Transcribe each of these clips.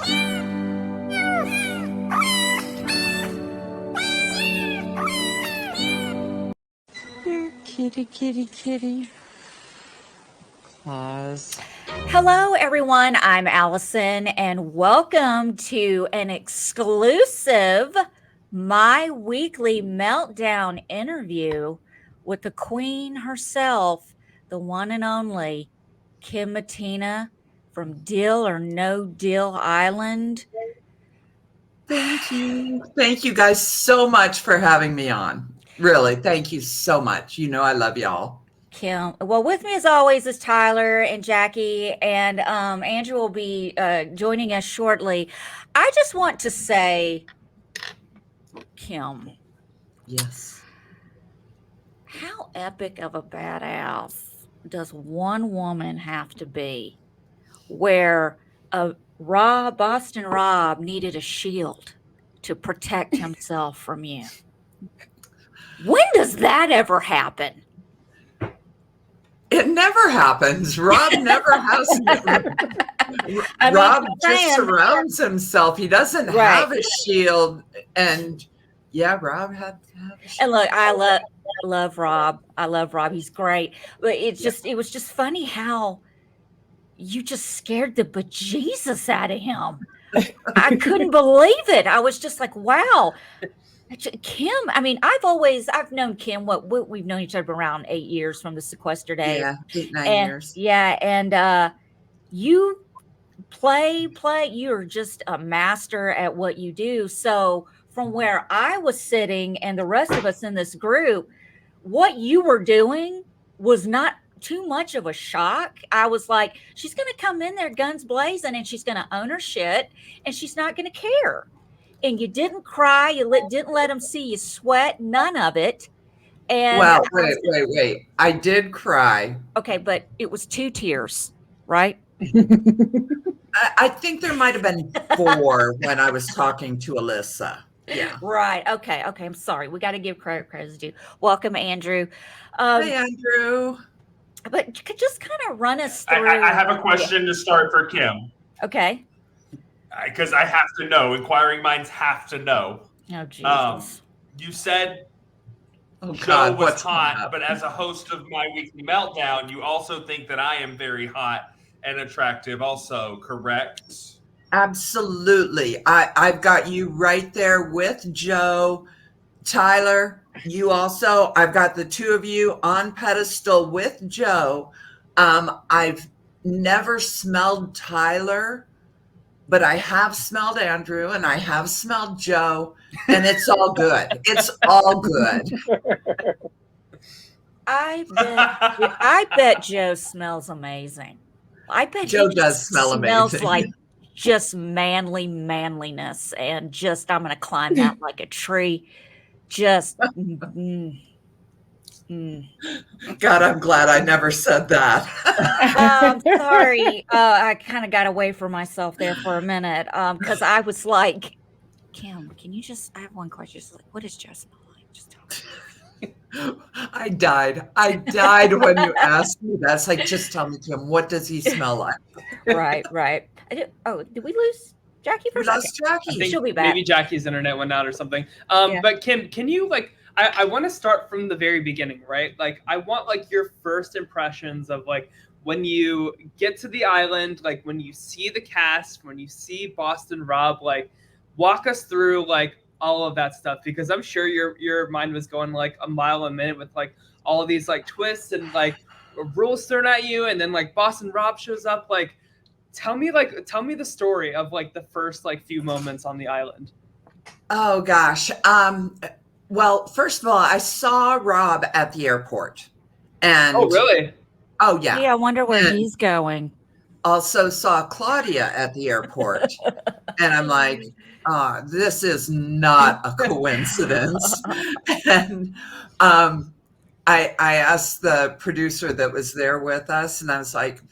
Here, kitty, kitty, kitty. Pause. Hello, everyone. I'm Allison, and welcome to an exclusive My Weekly Meltdown interview with the queen herself, the one and only Kim Mattina from Deal or No Deal Island. Thank you. Thank you guys so much for having me on. Really, thank you so much. You know I love y'all. Kim. Well, with me as always is Tyler and Jackie, and Andrew will be joining us shortly. I just want to say, Kim. Yes. How epic of a badass does one woman have to be where Boston Rob needed a shield to protect himself from you? When does that ever happen? It never happens. Rob never has. Rob just surrounds himself. He doesn't have a shield. And yeah, Rob had to have a shield. And look, I love Rob. I love Rob. He's great. But it was just funny how you just scared the bejesus out of him. I couldn't believe it. I was just like, wow. Kim, I mean, I've known Kim, we've known each other around 8 years from the sequester days. Yeah, 8-9 years. Yeah, and you you're just a master at what you do. So from where I was sitting and the rest of us in this group, what you were doing was not too much of a shock. I was like, she's going to come in there guns blazing and she's going to own her shit and she's not going to care. And you didn't cry. You didn't let them see you sweat. None of it. And well, wait. I did cry. Okay, but it was 2 tears, right? I think there might have been 4 when I was talking to Alyssa. Yeah. Right. Okay. I'm sorry. We got to give credit due. Welcome, Andrew. Hey, Andrew. But just kind of run us through. I have a question to start for Kim. Okay. Because I have to know. Inquiring minds have to know. Oh, Jesus. You said God, was hot, but as a host of My Weekly Meltdown, you also think that I am very hot and attractive also, correct? Absolutely. I've got you right there with Joe. Tyler, you also. I've got the 2 of you on pedestal with Joe. I've never smelled Tyler, but I have smelled Andrew and I have smelled Joe, and it's all good. It's all good. I bet Joe smells amazing. I bet Joe does smell amazing. Smells like just manliness, and just I'm going to climb that like a tree. Just. God, I'm glad I never said that. I'm sorry. I kind of got away from myself there for a minute because I was like, Kim, can you I have one question. Just like, what does Joe smell like? Just tell me. I died when you asked me that. It's like, just tell me, Kim, what does he smell like? Right. Did we lose Jackie for a second? Jackie. She'll be back. Maybe Jackie's internet went out or something. Yeah. But Kim, can you I want to start from the very beginning, right? Like, I want your first impressions of when you get to the island, when you see the cast, when you see Boston Rob, walk us through all of that stuff, because I'm sure your mind was going a mile a minute with all of these twists and rules thrown at you, and then Boston Rob shows up. Tell me the story of the first few moments on the island. Oh gosh. Well, first of all, I saw Rob at the airport. And oh, really? Oh, yeah. Yeah, I wonder where he's going. Also saw Claudia at the airport. And I'm like, this is not a coincidence. And I asked the producer that was there with us, and I was like,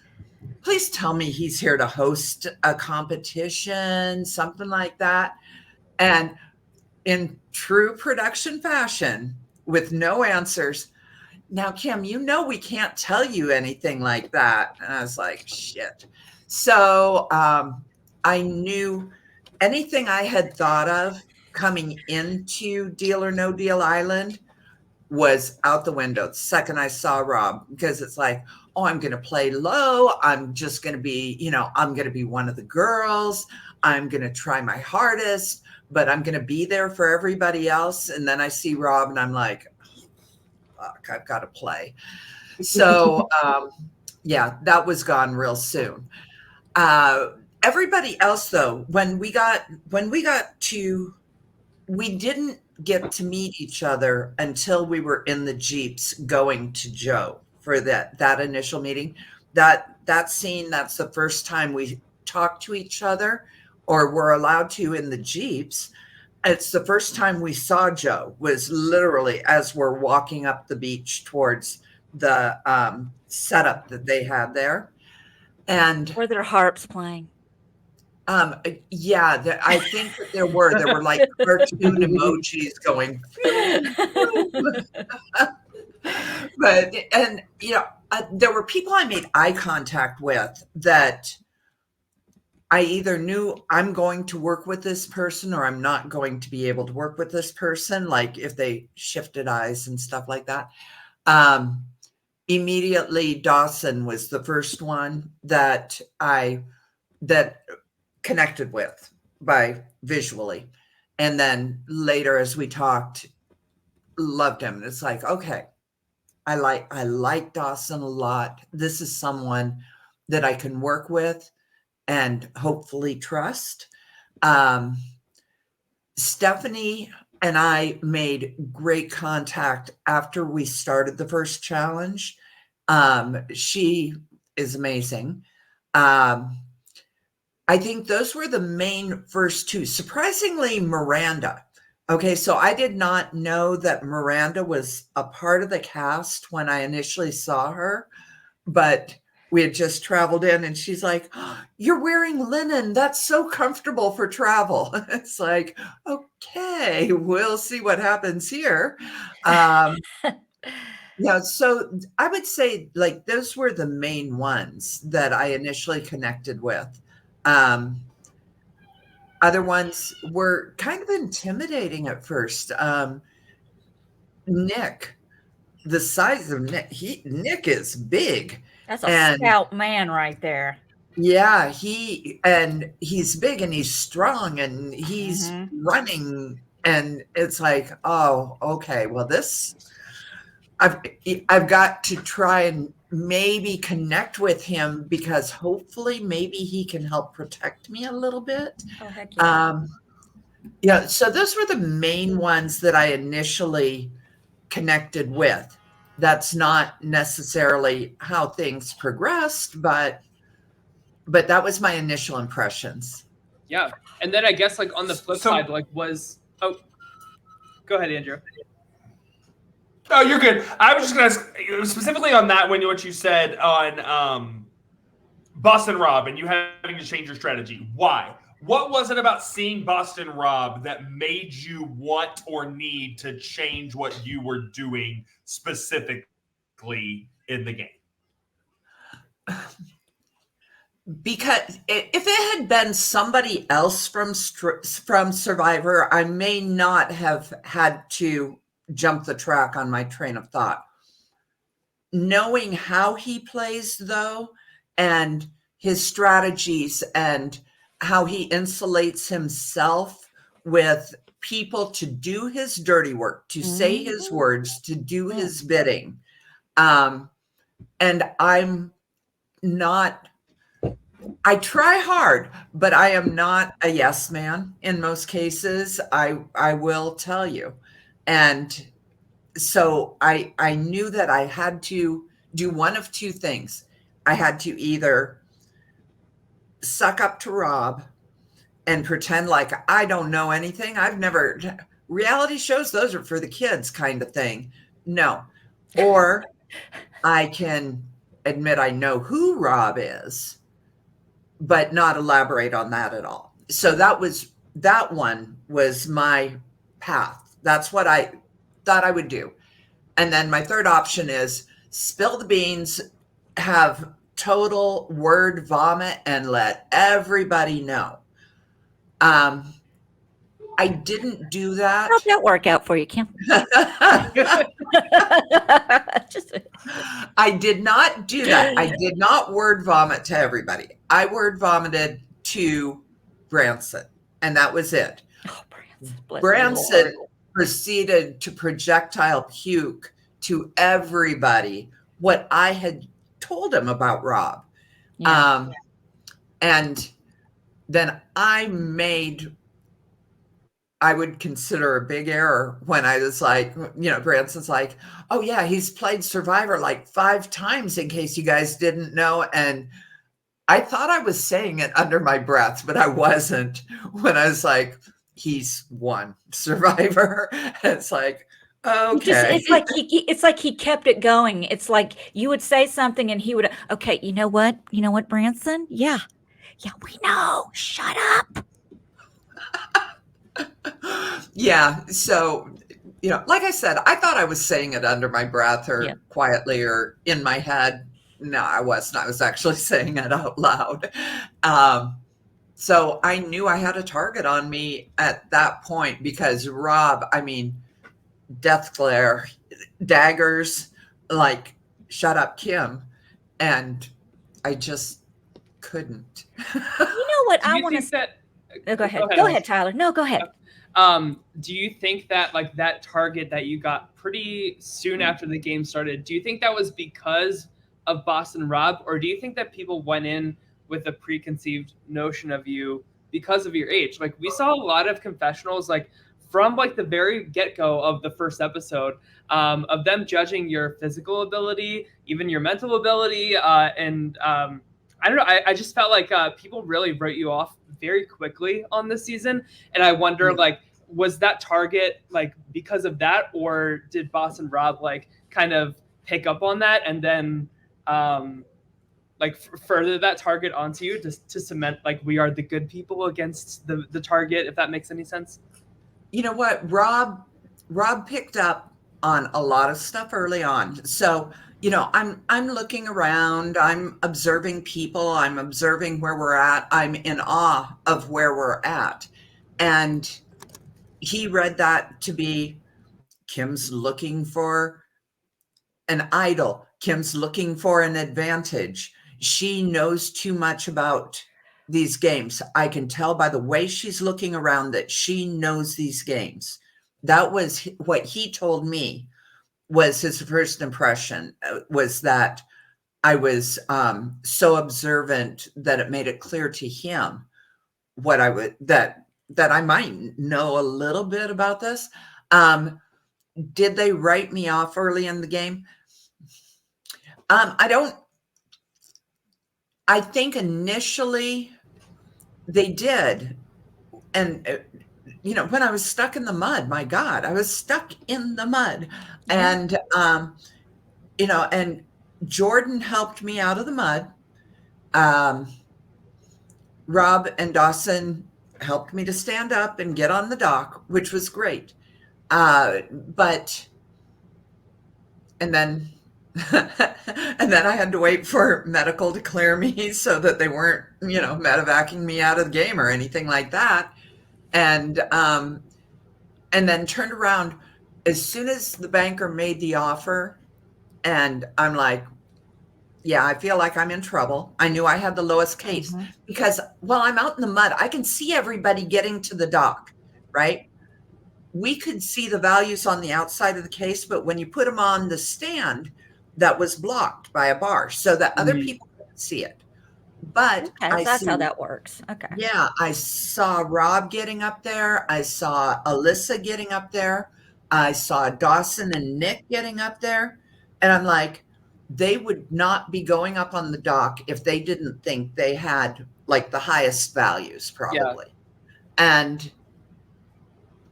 please tell me he's here to host a competition, something like that. And in true production fashion, with no answers, now, Kim, we can't tell you anything like that. And I was like, shit. So I knew anything I had thought of coming into Deal or No Deal Island was out the window the second I saw Rob, because it's like, oh, I'm going to play low. I'm just going to be, I'm going to be one of the girls. I'm going to try my hardest, but I'm going to be there for everybody else. And then I see Rob and I'm like, fuck, I've got to play. So, yeah, that was gone real soon. Everybody else, though, when we got to, we didn't get to meet each other until we were in the Jeeps going to Joe for that initial meeting. That scene, that's the first time we talked to each other or were allowed to in the Jeeps. It's the first time we saw Joe, was literally as we're walking up the beach towards the setup that they had there. And Were there harps playing? Yeah, I think that there were like cartoon emojis going, but, and, there were people I made eye contact with that I either knew I'm going to work with this person or I'm not going to be able to work with this person. Like if they shifted eyes and stuff like that. Immediately Dawson was the first one that connected with by visually. And then later, as we talked, loved him. And it's like, okay, I like Dawson a lot. This is someone that I can work with and hopefully trust. Stephanie and I made great contact after we started the first challenge. She is amazing. I think those were the main first two. Surprisingly, Miranda. Okay, so I did not know that Miranda was a part of the cast when I initially saw her, but we had just traveled in and she's like, oh, you're wearing linen. That's so comfortable for travel. It's like, okay, we'll see what happens here. Yeah, so I would say like those were the main ones that I initially connected with. Other ones were kind of intimidating at first. Nick, the size of Nick, Nick is big. That's a stout man right there. Yeah, he's big and he's strong and he's running, and it's like, oh, okay, well, I've got to try and maybe connect with him because hopefully maybe he can help protect me a little bit. Oh, heck yeah. Yeah, so those were the main ones that I initially connected with. That's not necessarily how things progressed, but that was my initial impressions. Yeah. And then I guess like on the flip side, like go ahead, Andrew. Oh, you're good. I was just going to ask specifically on that when what you said on Boston Rob and you having to change your strategy. Why? What was it about seeing Boston Rob that made you want or need to change what you were doing specifically in the game? Because if it had been somebody else from Survivor, I may not have had to jump the track on my train of thought. Knowing how he plays, though, and his strategies and how he insulates himself with people to do his dirty work, to say his words, to do his bidding. And I'm not... I try hard, but I am not a yes man in most cases. I will tell you. And so I knew that I had to do one of two things. I had to either suck up to Rob and pretend like I don't know anything. Reality shows, those are for the kids kind of thing. No. Or I can admit I know who Rob is, but not elaborate on that at all. So that one was my path. That's what I thought I would do. And then my third option is spill the beans, have total word vomit and let everybody know. I didn't do that. How'd that work out for you, Kim? Just, I did not do that. I did not word vomit to everybody. I word vomited to Branson, and that was it. oh, Branson, bless the Branson Lord. proceeded to projectile puke to everybody what I had told him about Rob. Yeah. And then I would consider a big error when I was like, Branson's like, oh yeah, he's played Survivor like 5 times in case you guys didn't know. And I thought I was saying it under my breath, but I wasn't, when I was like, he's won Survivor. It's like, okay. It's like he kept it going. It's like you would say something and he would, okay, you know what, Branson? Yeah, we know. Shut up. Yeah. So, like I said, I thought I was saying it under my breath or quietly or in my head. No, I wasn't. I was actually saying it out loud. So I knew I had a target on me at that point because Rob, death glare, daggers, like, shut up, Kim. And I just couldn't. You know what? I want to. Go ahead. Go ahead, Tyler. No, go ahead. Do you think that like that target that you got pretty soon after the game started, do you think that was because of Boston Rob, or do you think that people went in with a preconceived notion of you because of your age? Like we saw a lot of confessionals, like from like the very get-go of the first episode, of them judging your physical ability, even your mental ability, and I don't know. I just felt like people really wrote you off very quickly on this season, and I wonder, like, was that target like because of that, or did Boston Rob like kind of pick up on that and then further that target onto you to cement like we are the good people against the target, if that makes any sense? You know what, Rob picked up on a lot of stuff early on. So, I'm looking around, I'm observing people, I'm observing where we're at. I'm in awe of where we're at. And he read that to be Kim's looking for an idol. Kim's looking for an advantage. She knows too much about these games. I can tell by the way she's looking around that she knows these games. That was what he told me was his first impression, was that I was so observant that it made it clear to him what I would, that I might know a little bit about this. Did they write me off early in the game? I think initially they did. And, when I was stuck in the mud, my God, I was stuck in the mud. And, and Jordan helped me out of the mud. Rob and Dawson helped me to stand up and get on the dock, which was great. And then I had to wait for medical to clear me so that they weren't, medevacing me out of the game or anything like that. And then turned around as soon as the banker made the offer. And I'm like, yeah, I feel like I'm in trouble. I knew I had the lowest case because while I'm out in the mud, I can see everybody getting to the dock, right? We could see the values on the outside of the case, but when you put them on the stand, that was blocked by a bar so that other people couldn't see it. But that's how that works. Okay. Yeah, I saw Rob getting up there. I saw Alyssa getting up there. I saw Dawson and Nick getting up there. And I'm like, they would not be going up on the dock if they didn't think they had like the highest values, probably. Yeah. And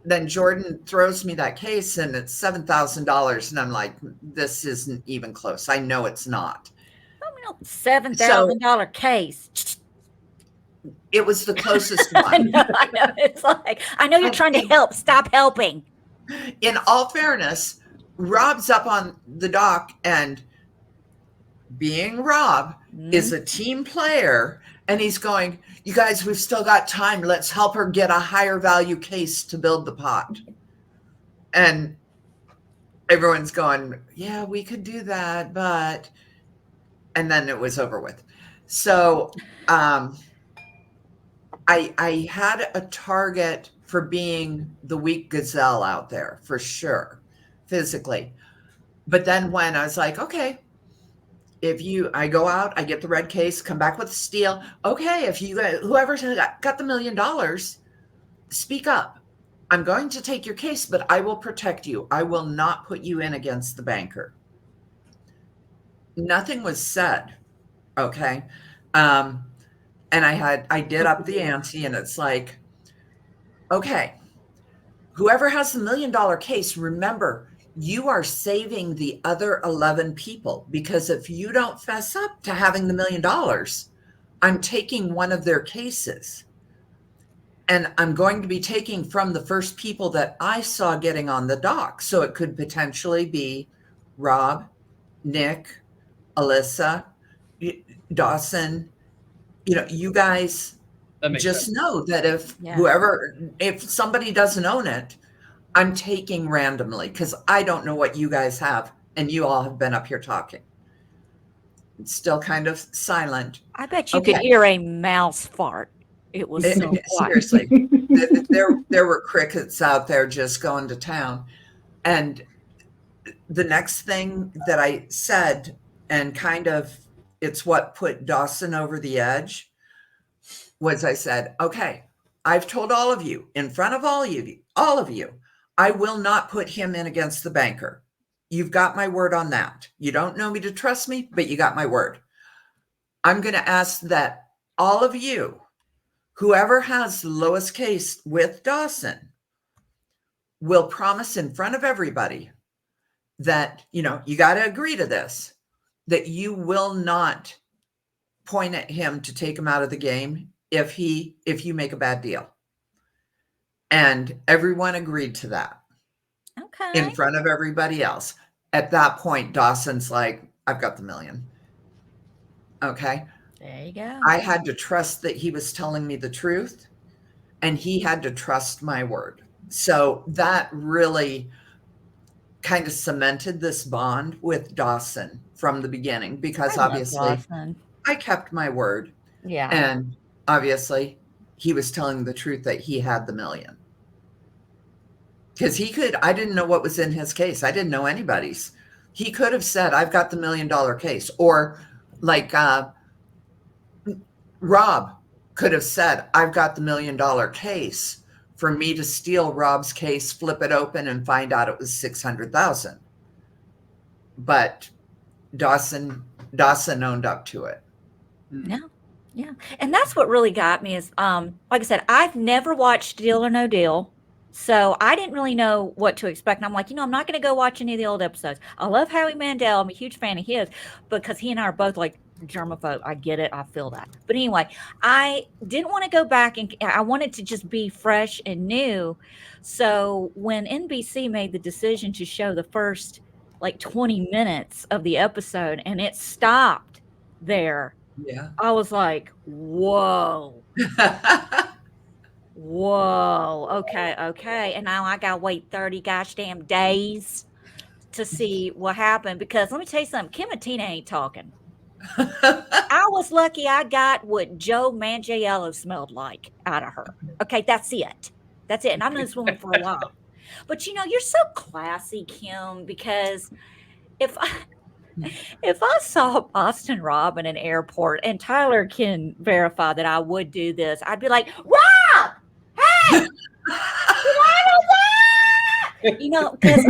then Jordan throws me that case and it's $7,000. And I'm like, this isn't even close. I know it's not. $7,000 case. It was the closest one. I know. It's like, I know you're trying to help. Stop helping. In all fairness, Rob's up on the dock and being Rob, is a team player, and he's going, you guys, we've still got time. Let's help her get a higher value case to build the pot. And everyone's going, yeah, we could do that, but, and then it was over with. So I had a target for being the weak gazelle out there, for sure, physically. But then when I was like, okay, I go out, I get the red case, come back with a steal. Okay, if you, whoever's got the $1 million, speak up. I'm going to take your case, but I will protect you. I will not put you in against the banker. Nothing was said. Okay. And I did up the ante, and it's like, okay, whoever has the $1 million case, remember, you are saving the other 11 people, because if you don't fess up to having the $1 million, I'm taking one of their cases. And I'm going to be taking from the first people that I saw getting on the dock. So it could potentially be Rob, Nick, Alyssa, Dawson. You guys just know that if somebody doesn't own it, I'm taking randomly, because I don't know what you guys have. And you all have been up here talking. It's still kind of silent. I bet you could hear a mouse fart. It was so quiet. Seriously. there were crickets out there just going to town. And the next thing that I said, and kind of it's what put Dawson over the edge, was I said, okay, I've told all of you, in front of all of you, I will not put him in against the banker. You've got my word on that. You don't know me to trust me, but you got my word. I'm going to ask that all of you, whoever has the lowest case with Dawson, will promise in front of everybody that, you got to agree to this, that you will not point at him to take him out of the game if you make a bad deal. And everyone agreed to that. Okay. In front of everybody else. At that point, Dawson's like, I've got the $1 million. Okay. There you go. I had to trust that he was telling me the truth, and he had to trust my word. So that really kind of cemented this bond with Dawson from the beginning, because obviously I kept my word. Yeah. And obviously he was telling the truth that he had the $1 million. Because I didn't know what was in his case. I didn't know anybody's. He could have said, I've got the $1 million case. Or like Rob could have said, I've got the $1 million case, for me to steal Rob's case, flip it open, and find out it was $600,000. But Dawson owned up to it. Yeah. And that's what really got me is, like I said, I've never watched Deal or No Deal. So I didn't really know what to expect. And I'm like, I'm not going to go watch any of the old episodes. I love Howie Mandel. I'm a huge fan of his, because he and I are both like germaphobe. I get it. I feel that. But anyway, I didn't want to go back, and I wanted to just be fresh and new. So when NBC made the decision to show the first like 20 minutes of the episode, and it stopped there, Yeah. I was like, whoa. Whoa. Okay. And now I got to wait 30 gosh damn days to see what happened, because let me tell you something. Kim and Tina ain't talking. I was lucky I got what Joe Manganiello smelled like out of her. Okay, that's it. And I've known this woman for a while. But you're so classy, Kim, because if I saw Boston Rob in an airport, and Tyler can verify that I would do this, I'd be like, Rob, hey, because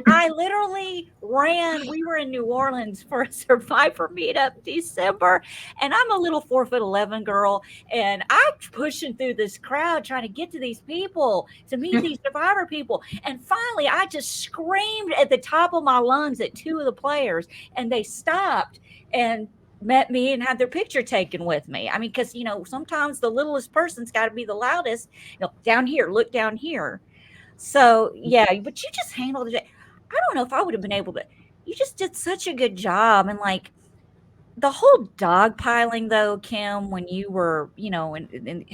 I literally ran. We were in New Orleans for a Survivor meetup December, and I'm a little 4'11" girl, and I'm pushing through this crowd trying to get to these people, to meet these Survivor people. And finally, I just screamed at the top of my lungs at two of the players, and they stopped and met me and had their picture taken with me. I mean, because, sometimes the littlest person's got to be the loudest. Down here, look down here. So, yeah, but you just handled it. I don't know if I would have been able to. You just did such a good job. And, like, the whole dogpiling though, Kim, when you were, and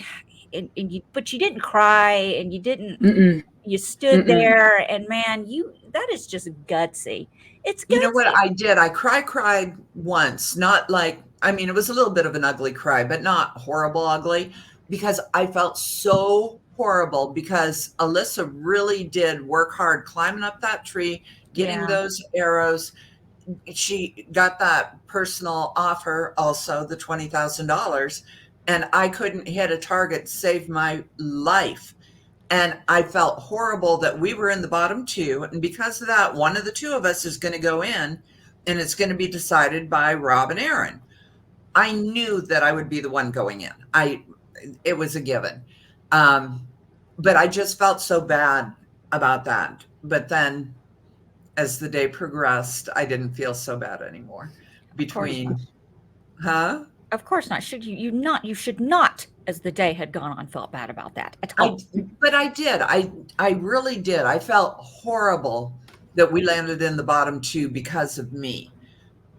but you didn't cry and you didn't, Mm-mm. you stood Mm-mm. there and man, that is just gutsy. It's You know what gutsy. I did? I cried once, not like, I mean, it was a little bit of an ugly cry, but not horrible ugly, because I felt so horrible because Alyssa really did work hard climbing up that tree, getting Yeah. those arrows. She got that personal offer, also the $20,000, and I couldn't hit a target to save my life. And I felt horrible that we were in the bottom two. And because of that, one of the two of us is going to go in and it's going to be decided by Rob and Aaron. I knew that I would be the one going in. It was a given. But I just felt so bad about that. But then as the day progressed, I didn't feel so bad anymore. Huh? Of course not. You should not, as the day had gone on, felt bad about that at all. But I did. I really did. I felt horrible that we landed in the bottom two because of me.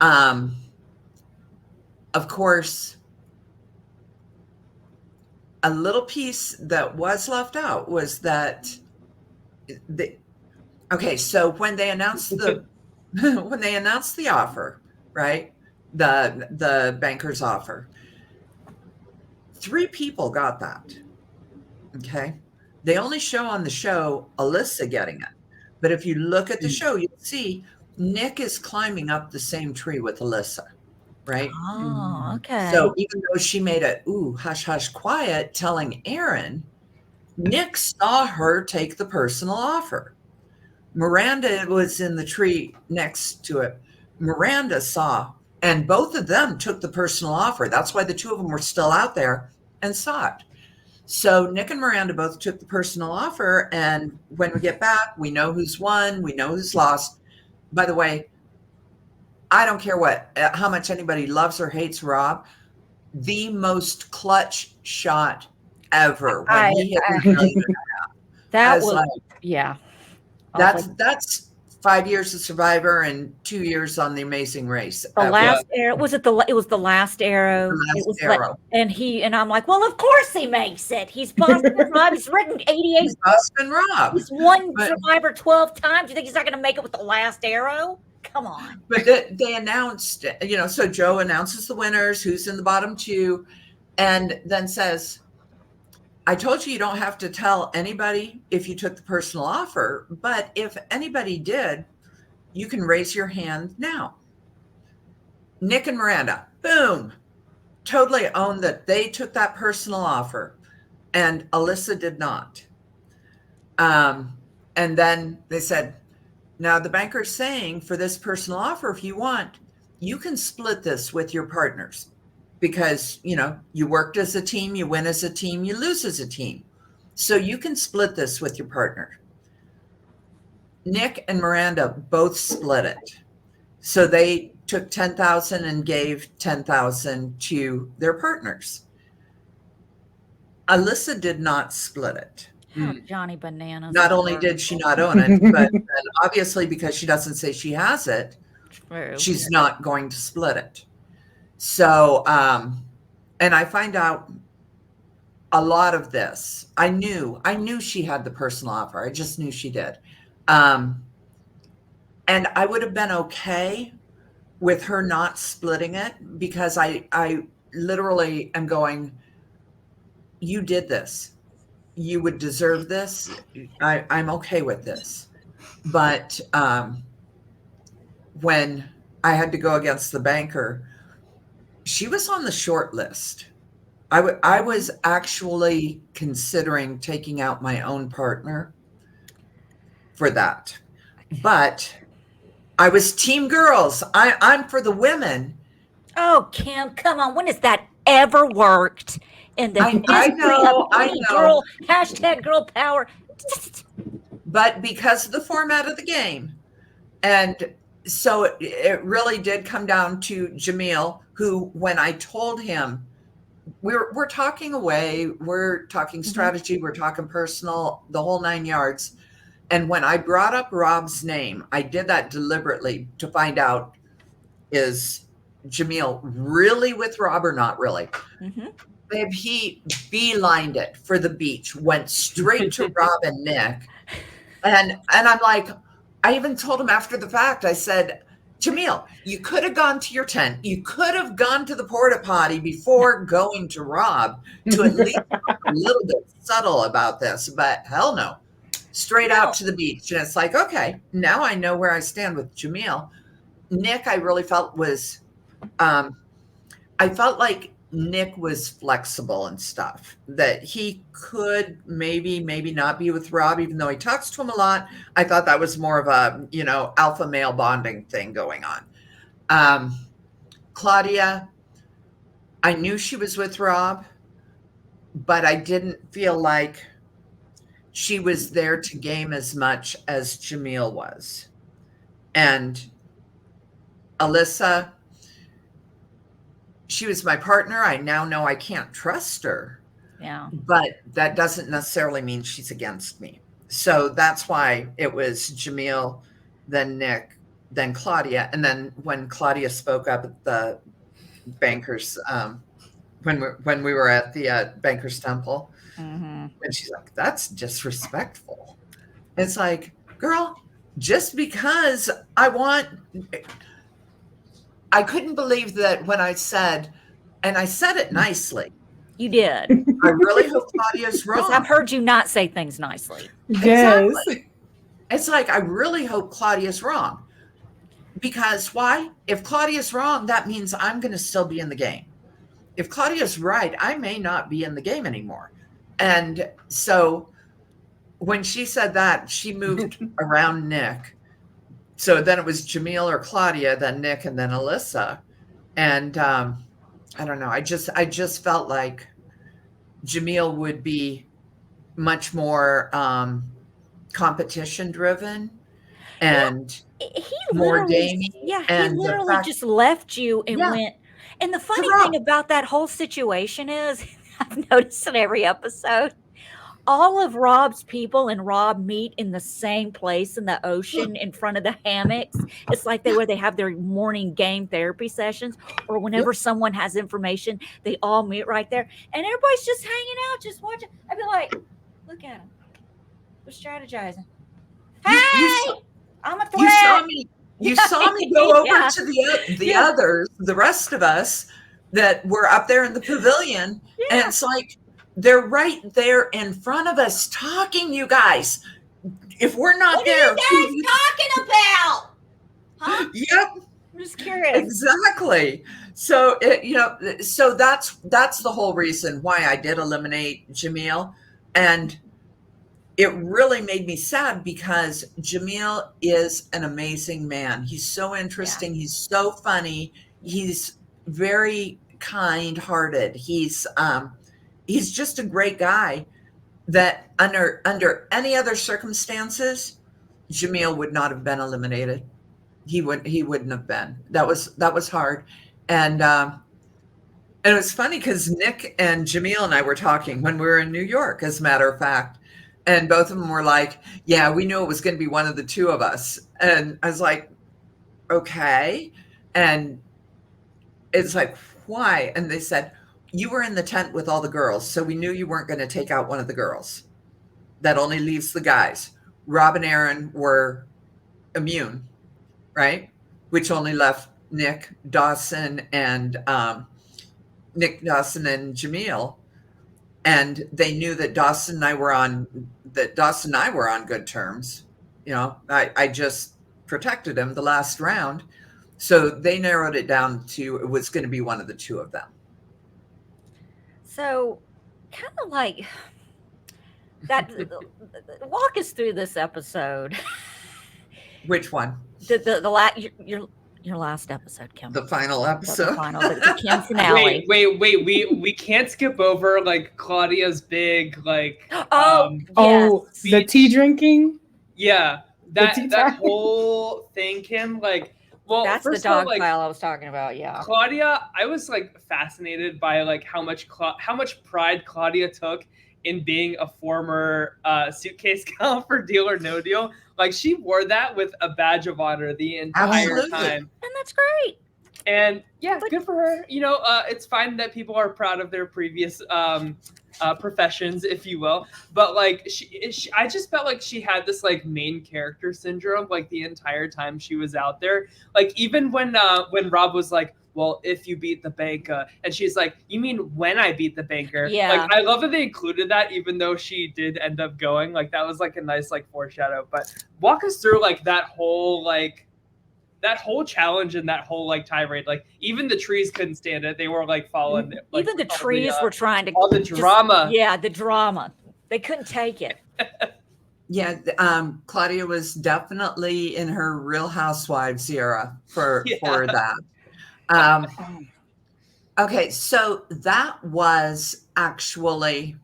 Of course, a little piece that was left out was that so when they announced the offer, right? The banker's offer, 3 people got that. Okay. They only show on the show Alyssa getting it. But if you look at the show, you'll see Nick is climbing up the same tree with Alyssa, right? Oh, okay. So even though she made a hush hush quiet telling Aaron, Nick saw her take the personal offer. Miranda was in the tree next to it. Miranda saw, and both of them took the personal offer. That's why the 2 of them were still out there and saw it. So Nick and Miranda both took the personal offer, and when we get back, we know who's won, we know who's lost. By the way, I don't care how much anybody loves or hates Rob, the most clutch shot ever when he hit the million. That was yeah. That's 5 years of Survivor and 2 years on The Amazing Race. The last arrow, it was the last arrow. The last arrow. And I'm like, well, of course he makes it. He's Boston Rob. He's written 88. He's Boston Rob. He's won Survivor 12 times. You think he's not going to make it with the last arrow? Come on. But they announced, so Joe announces the winners, who's in the bottom 2, and then says, I told you don't have to tell anybody if you took the personal offer, but if anybody did, you can raise your hand now. Nick and Miranda, boom, totally owned that they took that personal offer, and Alyssa did not. And then they said, now the banker's saying for this personal offer, if you want, you can split this with your partners. Because, you worked as a team, you win as a team, you lose as a team. So you can split this with your partner. Nick and Miranda both split it. So they took $10,000 and gave $10,000 to their partners. Alyssa did not split it. Johnny Bananas. Not only did she not own it, but obviously because she doesn't say she has it, she's not going to split it. So, and I find out a lot of this. I knew she had the personal offer. I just knew she did. And I would have been okay with her not splitting it because I literally am going, you did this. You would deserve this. I'm okay with this. But when I had to go against the banker, she was on the short list. I was actually considering taking out my own partner for that. But I was team girls. I'm for the women. Oh, Kim, come on. When has that ever worked in the I know. #girl power? But because of the format of the game, and so it really did come down to Jamil, who, when I told him, we're talking away, we're talking strategy, we're talking personal, the whole 9 yards. And when I brought up Rob's name, I did that deliberately to find out, is Jamil really with Rob or not really? Mm-hmm. Babe, he beelined it for the beach, went straight to Rob and Nick. And I'm like, I even told him after the fact, I said, Jamil, you could have gone to your tent. You could have gone to the porta potty before going to Rob to at least be a little bit subtle about this. But hell no, straight out to the beach. And it's like, okay, now I know where I stand with Jamil. Nick, I really felt was, I felt like Nick was flexible and stuff, that he could maybe not be with Rob, even though he talks to him a lot. I thought that was more of a, alpha male bonding thing going on. Claudia, I knew she was with Rob, but I didn't feel like she was there to game as much as Jamil was. And Alyssa, she was my partner. I now know I can't trust her. Yeah. But that doesn't necessarily mean she's against me. So that's why it was Jamil, then Nick, then Claudia. And then when Claudia spoke up at the bankers, when we were at the Bankers Temple, and she's like, that's disrespectful. It's like, girl, just because I couldn't believe that when I said, and I said it nicely. You did. I really hope Claudia's wrong. Because I've heard you not say things nicely. Yes. Exactly. It's like, I really hope Claudia's wrong. Because why? If Claudia's wrong, that means I'm going to still be in the game. If Claudia's right, I may not be in the game anymore. And so when she said that, she moved around Nick. So then it was Jamil or Claudia, then Nick, and then Alyssa. And I don't know. I just felt like Jamil would be much more competition driven and He more literally, gaming. yeah, and he the literally fact- just left you and Yeah. went. And the funny Rob. thing about that whole situation is, I've noticed in every episode, all of Rob's people and Rob meet in the same place in the ocean in front of the hammocks. It's like they have their morning game therapy sessions, or whenever someone has information, they all meet right there, and everybody's just hanging out, just watching. I'd be like, look at them, they're strategizing. Hey, I'm a threat. You saw me go over Yeah. to the others, the rest of us that were up there in the pavilion, and it's like they're right there in front of us talking. You guys, if we're not What there, are you guys talking about? Huh? Yep, I'm just curious. exactly. So so that's the whole reason why I did eliminate Jamil, and it really made me sad because Jamil is an amazing man. He's so interesting. Yeah. He's so funny. He's very kind-hearted. He's just a great guy that under any other circumstances, Jamil would not have been eliminated. He wouldn't have been. That was hard. And it was funny because Nick and Jamil and I were talking when we were in New York, as a matter of fact. And both of them were like, yeah, we knew it was going to be one of the two of us. And I was like, okay. And it's like, why? And they said, you were in the tent with all the girls, so we knew you weren't going to take out one of the girls. That only leaves the guys. Rob and Aaron were immune, right? Which only left Nick, Dawson, and Jamil. And they knew that Dawson and I were on good terms. I just protected him the last round. So they narrowed it down to it was going to be one of the two of them. So kind of like that, walk us through this episode. Which one? Your last episode, Kim. The final episode. The Kim finale. Wait. We can't skip over like Claudia's big like. The tea drinking. Yeah, that whole thing, Kim. Like, well, that's first the dog of all, like, file I was talking about. Yeah, Claudia. I was like fascinated by like how much pride Claudia took in being a former suitcase gal for Deal or No Deal. Like she wore that with a badge of honor the entire time. And that's great. And yeah, good for her. You know, it's fine that people are proud of their previous professions, if you will. But like, I just felt like she had this like main character syndrome, like the entire time she was out there. Like even when Rob was like, "Well, if you beat the banker," and she's like, "You mean when I beat the banker?" Yeah. Like I love that they included that, even though she did end up going. Like that was like a nice like foreshadow. But walk us through like that whole challenge and that whole like tirade. Like even the trees couldn't stand it. They were like falling. Like, Even the trees were trying to all the drama. the drama. They couldn't take it. Yeah, Claudia was definitely in her Real Housewives era for that. Okay, so that was actually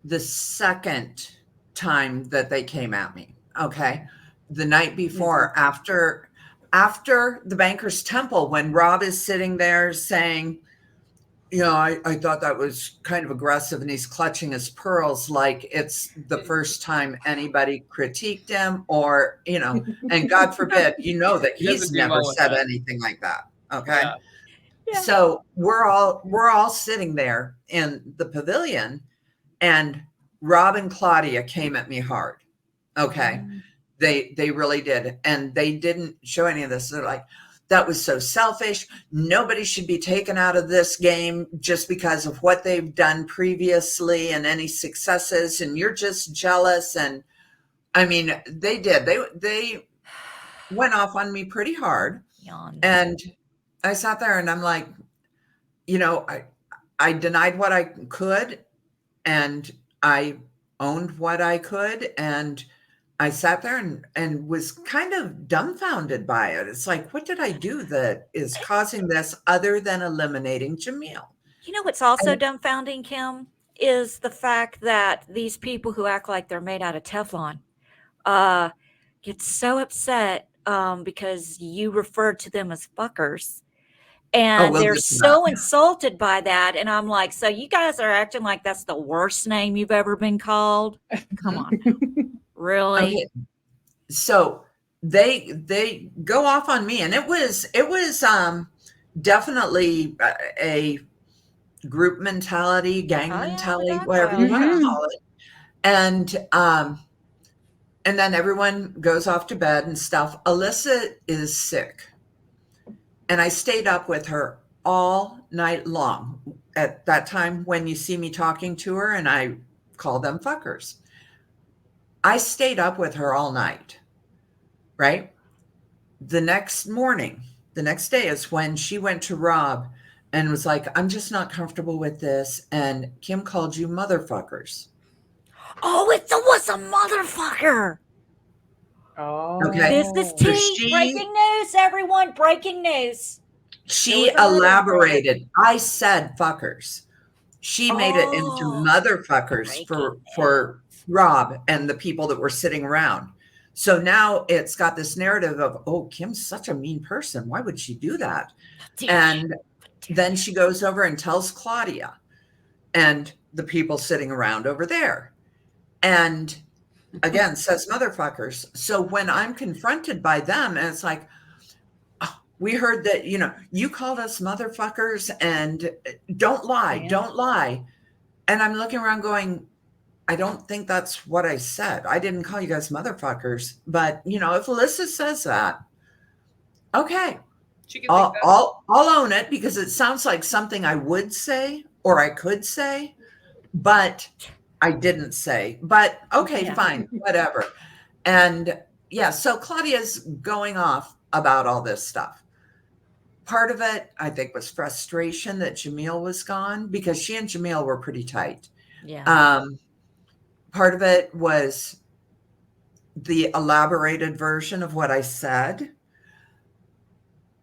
the second time that they came at me. Okay, the night before, after the Banker's Temple, when Rob is sitting there saying, you know, I thought that was kind of aggressive, and he's clutching his pearls like it's the first time anybody critiqued him, or, you know, and God forbid, you know, that he's never said anything like that. Okay. Yeah. So we're all sitting there in the pavilion, and Rob and Claudia came at me hard. Okay. They really did. And they didn't show any of this. They're like, that was so selfish. Nobody should be taken out of this game just because of what they've done previously and any successes. And you're just jealous. And I mean, they did. They went off on me pretty hard. And I sat there and I'm like, you know, I denied what I could, and I owned what I could, and I sat there and was kind of dumbfounded by it. It's like, what did I do that is causing this other than eliminating Jamil? You know what's also dumbfounding, Kim, is the fact that these people who act like they're made out of Teflon get so upset because you referred to them as fuckers. And they're so insulted by that. And I'm like, so you guys are acting like that's the worst name you've ever been called? Come on. Really? Okay. So they go off on me, and it was definitely a group mentality, gang mentality, whatever you want to call it. And then everyone goes off to bed and stuff. Alyssa is sick. And I stayed up with her all night long. At that time, when you see me talking to her and I call them fuckers, I stayed up with her all night, right? The next morning, the next day is when she went to Rob and was like, I'm just not comfortable with this. And Kim called you motherfuckers. Oh, it was a motherfucker. Oh. Okay. This tea. Breaking news, everyone. Breaking news. She elaborated. I said fuckers. She made it into motherfuckers for Rob and the people that were sitting around. So now it's got this narrative of, oh, Kim's such a mean person. Why would she do that? And then she goes over and tells Claudia and the people sitting around over there. And again, says motherfuckers. So when I'm confronted by them, and it's like, oh, we heard that, you know, you called us motherfuckers, and don't lie. And I'm looking around going, I don't think that's what I said. I didn't call you guys motherfuckers. But, you know, if Alyssa says that, okay, I'll own it, because it sounds like something I would say or I could say, but I didn't say. But okay, fine, whatever. And yeah, so Claudia's going off about all this stuff. Part of it, I think, was frustration that Jamil was gone, because she and Jamil were pretty tight. Yeah. Part of it was the elaborated version of what I said.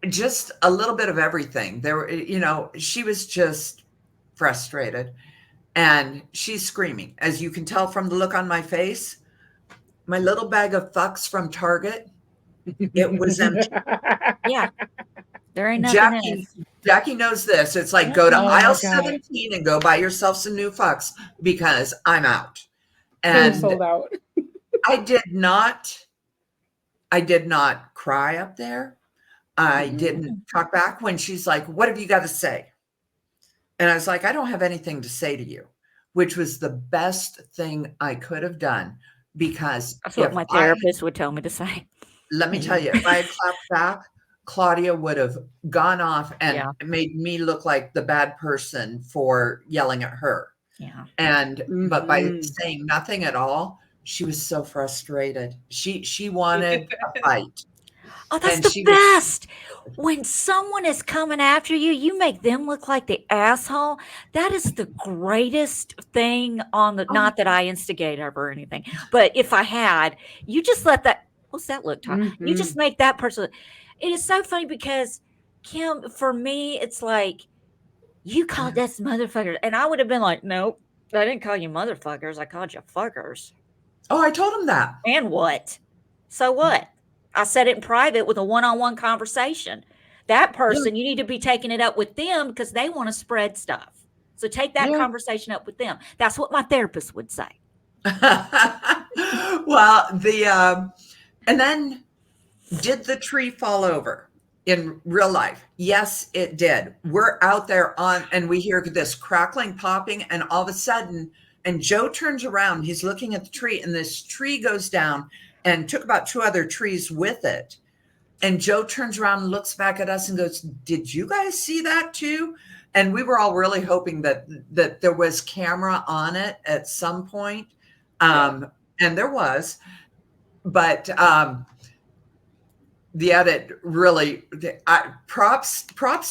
Just a little bit of everything. There were, you know, she was just frustrated, and she's screaming. As you can tell from the look on my face, my little bag of fucks from Target, it was empty. Yeah. There ain't nothing Jackie knows this. It's like, go to aisle 17 and go buy yourself some new fucks, because I'm out. And sold out. I did not cry up there. I didn't talk back when she's like, what have you got to say? And I was like, I don't have anything to say to you, which was the best thing I could have done, because That's what my therapist would tell me to say. let me tell you, if I had clapped back, Claudia would have gone off and made me look like the bad person for yelling at her. Yeah. And but by saying nothing at all, she was so frustrated. She wanted a fight. Oh, that's the best. When someone is coming after you, you make them look like the asshole. That is the greatest thing on the, not that I instigate ever or anything, but if I had, you just let that, what's that look, Tom? You just make that person. It is so funny because, Kim, for me, it's like, you called us motherfuckers. And I would have been like, nope, I didn't call you motherfuckers. I called you fuckers. Oh, I told him that. And what? So what? I said it in private with a one-on-one conversation. That person, you need to be taking it up with them because they want to spread stuff. So take that conversation up with them. That's what my therapist would say. Well, and then did the tree fall over in real life? Yes, it did. We're out there and we hear this crackling, popping, and all of a sudden, and Joe turns around, he's looking at the tree, and this tree goes down and took about 2 other trees with it. And Joe turns around and looks back at us and goes, did you guys see that too? And we were all really hoping that there was camera on it at some point. And there was, but the edit really, props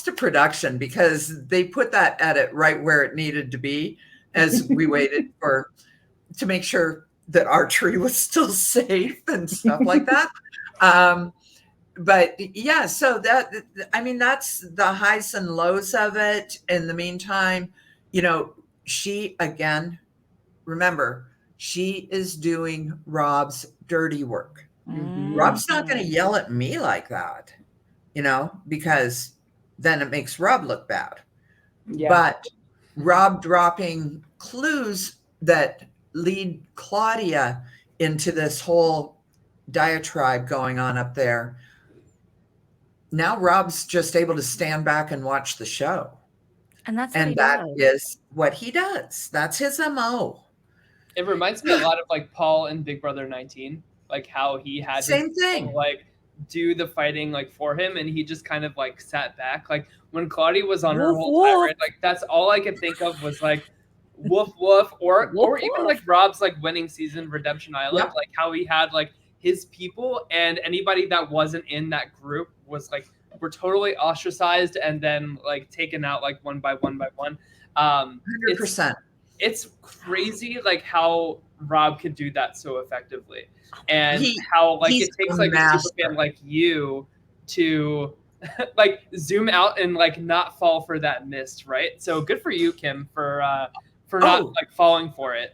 to production, because they put that edit right where it needed to be as we waited to make sure that our tree was still safe and stuff like that. But yeah, so that's the highs and lows of it. In the meantime, she, again, remember, she is doing Rob's dirty work. Rob's not going to yell at me like that, because then it makes Rob look bad. Yeah. But Rob dropping clues that lead Claudia into this whole diatribe going on up there. Now Rob's just able to stand back and watch the show. And that is what he does. That's his MO. It reminds me a lot of like Paul in Big Brother 19, like how he had same thing, like do the fighting like for him, and he just kind of like sat back. Like when Claudia was on her whole tirade, like that's all I could think of was like woof woof, or even like Rob's like winning season Redemption Island, like how he had like his people, and anybody that wasn't in that group was like were totally ostracized and then like taken out like one by one. 100%. It's crazy like how Rob could do that so effectively, and how like it takes like a super fan like you to like zoom out and like not fall for that mist, right? So good for you, Kim, for not like falling for it.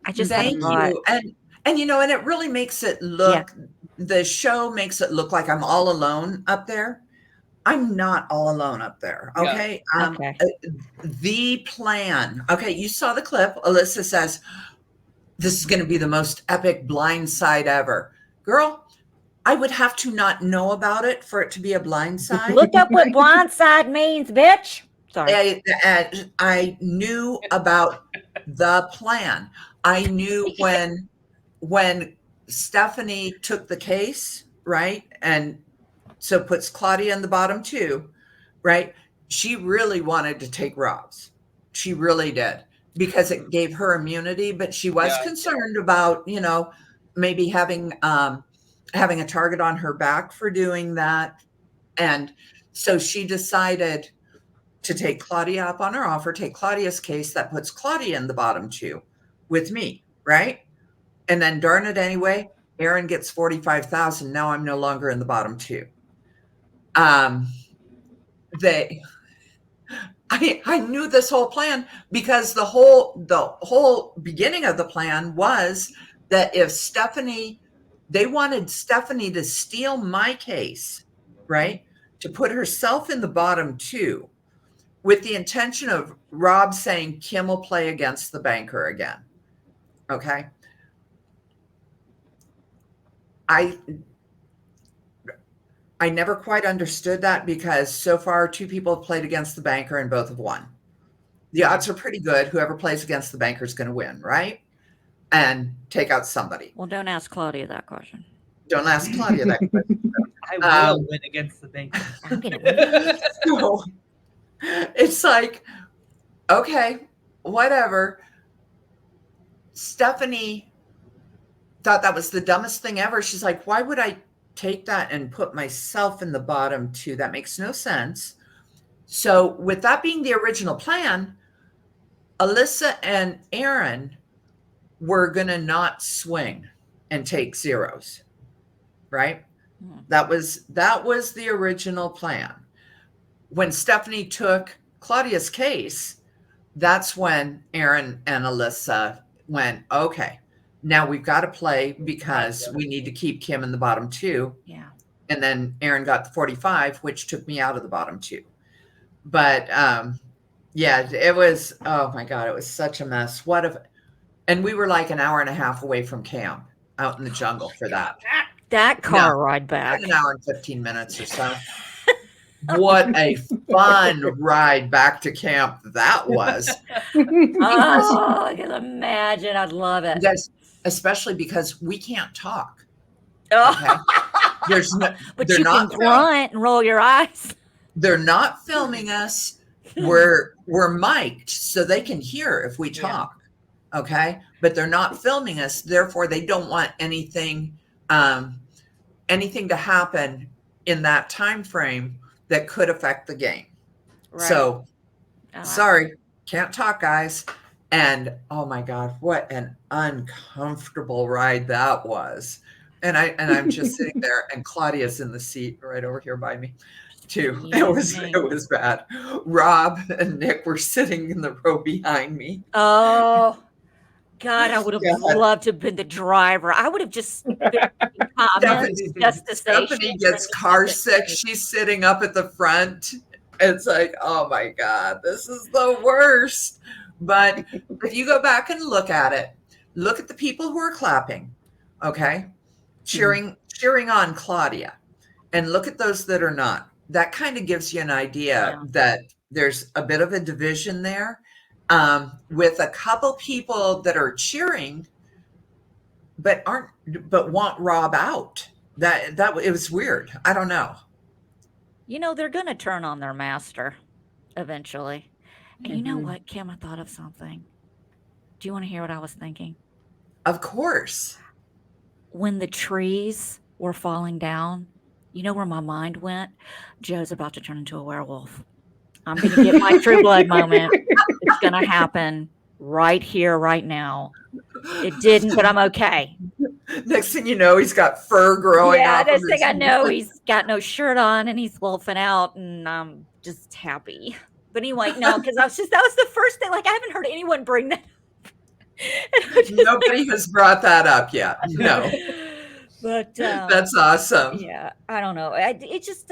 I just thank you. And and it really makes it look, the show makes it look like I'm all alone up there. I'm not all alone up there. Okay. The plan. Okay. You saw the clip. Alyssa says, this is going to be the most epic blindside ever. Girl, I would have to not know about it for it to be a blindside. Look up what blindside means, bitch. Sorry. I knew about the plan. I knew when Stephanie took the case, right? And so puts Claudia in the bottom 2, right? She really wanted to take Rob's. She really did, because it gave her immunity, but she was concerned about, maybe having a target on her back for doing that. And so she decided to take Claudia up on her offer, take Claudia's case. That puts Claudia in the bottom 2 with me, right? And then darn it anyway, Aaron gets 45,000. Now I'm no longer in the bottom 2. I knew this whole plan, because the whole beginning of the plan was that if they wanted Stephanie to steal my case, right? To put herself in the bottom 2 with the intention of Rob saying Kim will play against the banker again. Okay. I never quite understood that because so far 2 people have played against the banker and both have won. The odds are pretty good. Whoever plays against the banker is going to win, right? And take out somebody. Well, don't ask Claudia that question. Don't ask Claudia that question. I will win against the bank. I'm gonna win. So it's like, okay, whatever. Stephanie thought that was the dumbest thing ever. She's like, why would I take that and put myself in the bottom 2? That makes no sense. So with that being the original plan, Alyssa and Aaron were going to not swing and take zeros, right? That was the original plan. When Stephanie took Claudia's case, that's when Aaron and Alyssa went, okay, now we've got to play because we need to keep Kim in the bottom 2. Yeah. And then Aaron got the 45, which took me out of the bottom 2. But yeah, it was, oh my God, it was such a mess. And we were like an hour and a half away from camp out in the jungle for that. That car ride back. An hour and 15 minutes or so. What a fun ride back to camp that was. Oh, I can imagine. I'd love it. Guys, especially because we can't talk. Oh. Okay? But you can grunt and roll your eyes. They're not filming us. We're mic'd so they can hear if we talk. Yeah. Okay. But they're not filming us. Therefore, they don't want anything to happen in that time frame that could affect the game. Right. So sorry, can't talk, guys. And oh my God, what an uncomfortable ride that was. And I'm just sitting there, and Claudia's in the seat right over here by me too. Yeah, it was bad. Rob and Nick were sitting in the row behind me. Oh God, I would have loved to have been the driver. I would have just Stephanie gets car sick. She's sitting up at the front. It's like, oh my God, this is the worst. But if you go back and look at it, look at the people who are clapping, okay? Cheering on Claudia, and look at those that are not. That kind of gives you an idea that there's a bit of a division there, with a couple people that are cheering, but want Rob out. That it was weird. I don't know. You know, they're going to turn on their master eventually. And you know what, Kim? I thought of something. Do you want to hear what I was thinking? Of course. When the trees were falling down, you know where my mind went? Joe's about to turn into a werewolf. I'm going to get my True Blood moment. It's going to happen right here, right now. It didn't, but I'm okay. Next thing you know, he's got fur growing out. Yeah, next thing I know, he's got no shirt on and he's wolfing out, and I'm just happy. But anyway, no, because that was the first thing. Like, I haven't heard anyone bring that up. Nobody has brought that up yet. No. But that's awesome. Yeah, I don't know. It just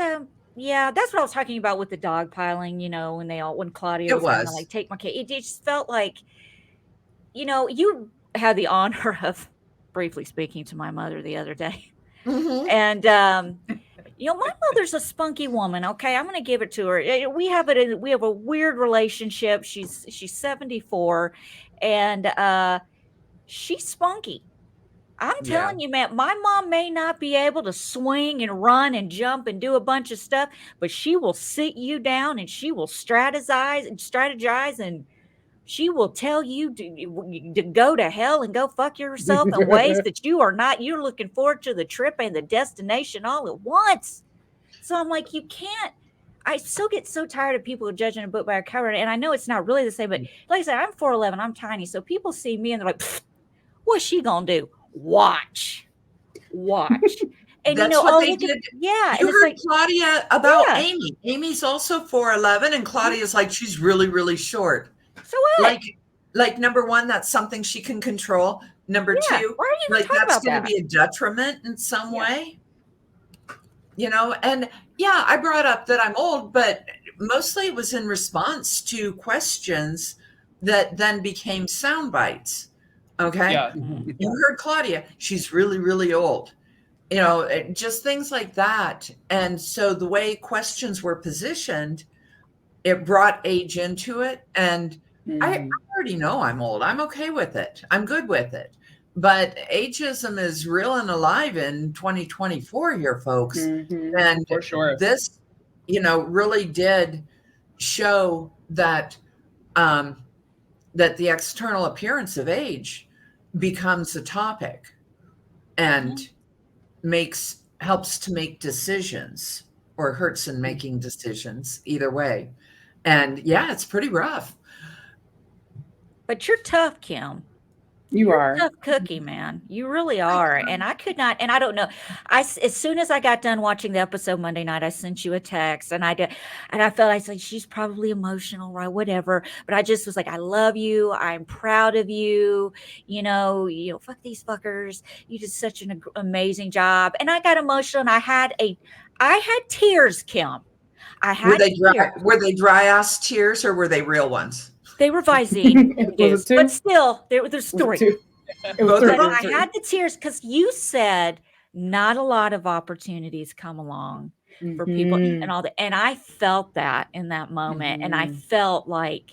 yeah, that's what I was talking about with the dog piling, you know, when Claudia was gonna, like, take my kid. It just felt like, you know, you had the honor of briefly speaking to my mother the other day. Mm-hmm. And you know, my mother's a spunky woman. Okay, I'm going to give it to her. We have a weird relationship. She's 74, and she's spunky. I'm telling you, man, my mom may not be able to swing and run and jump and do a bunch of stuff, but she will sit you down and she will strategize, and she will tell you to go to hell and go fuck yourself in ways that you're looking forward to the trip and the destination all at once. So I'm like, I still get so tired of people judging a book by a cover. And I know it's not really the same, but like I said, I'm 4'11", I'm tiny. So people see me and they're like, what's she going to do? Watch. And that's what they did. Yeah. You heard Claudia about Amy. Amy's also 4'11", and Claudia's like, she's really, really short. So what? Like number one, that's something she can control. Number two, like that's going to be a detriment in some way. You know, and I brought up that I'm old, but mostly it was in response to questions that then became sound bites. Okay. Yeah. You heard Claudia, she's really, really old. just things like that. And so the way questions were positioned, it brought age into it. And I already know I'm old. I'm okay with it. I'm good with it. But ageism is real and alive in 2024 here, folks. And For sure. this, really did show that that the external appearance of age becomes a topic and helps to make decisions, or hurts in making decisions, either way. And yeah, it's pretty rough. But you're tough, Kim. You You're are. a tough cookie, man. You really are. And I could not, and I don't know. As soon as I got done watching the episode Monday night, I sent you a text, and I did, and I felt, I was like, she's probably emotional, right? Whatever. But I just was like, I love you. I'm proud of you. Fuck these fuckers. You did such an amazing job. And I got emotional, and I had tears, Kim. I had tears. Were they dry ass tears, or were they real ones? They were Visine, but still, there's three. I had the tears because you said not a lot of opportunities come along for people and all that. And I felt that in that moment. And I felt like,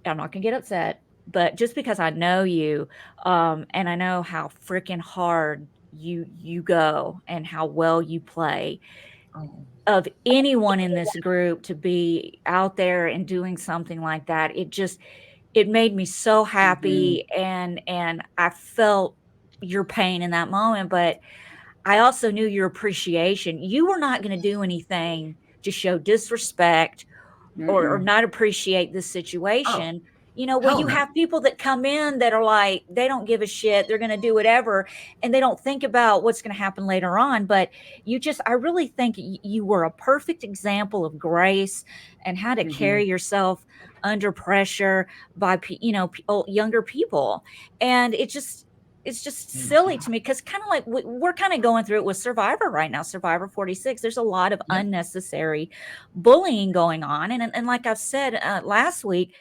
I'm not going to get upset, but just because I know you, and I know how freaking hard you go and how well you play, of anyone in this group to be out there and doing something like that, it made me so happy. And I felt your pain in that moment, but I also knew your appreciation. You were not going to do anything to show disrespect or not appreciate this situation. When you have people that come in that are like, they don't give a shit, they're going to do whatever, and they don't think about what's going to happen later on. But I really think you were a perfect example of grace and how to carry yourself under pressure by, younger people. And it's just silly to me, because kind of like we're kind of going through it with Survivor right now, Survivor 46. There's a lot of unnecessary bullying going on. And like I've said last week,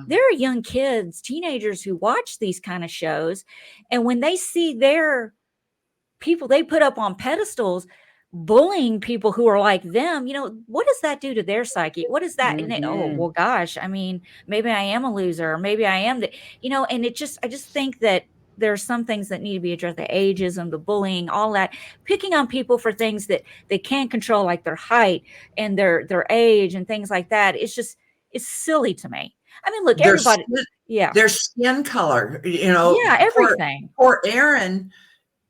there are young kids, teenagers who watch these kind of shows. And when they see their people they put up on pedestals bullying people who are like them, what does that do to their psyche? What is that? And oh, well, gosh, I mean, maybe I am a loser, or maybe I am and I just think that there are some things that need to be addressed: the ageism, the bullying, all that, picking on people for things that they can't control, like their height and their age and things like that. It's silly to me. I mean, look, everybody, their skin color, everything. Poor Aaron,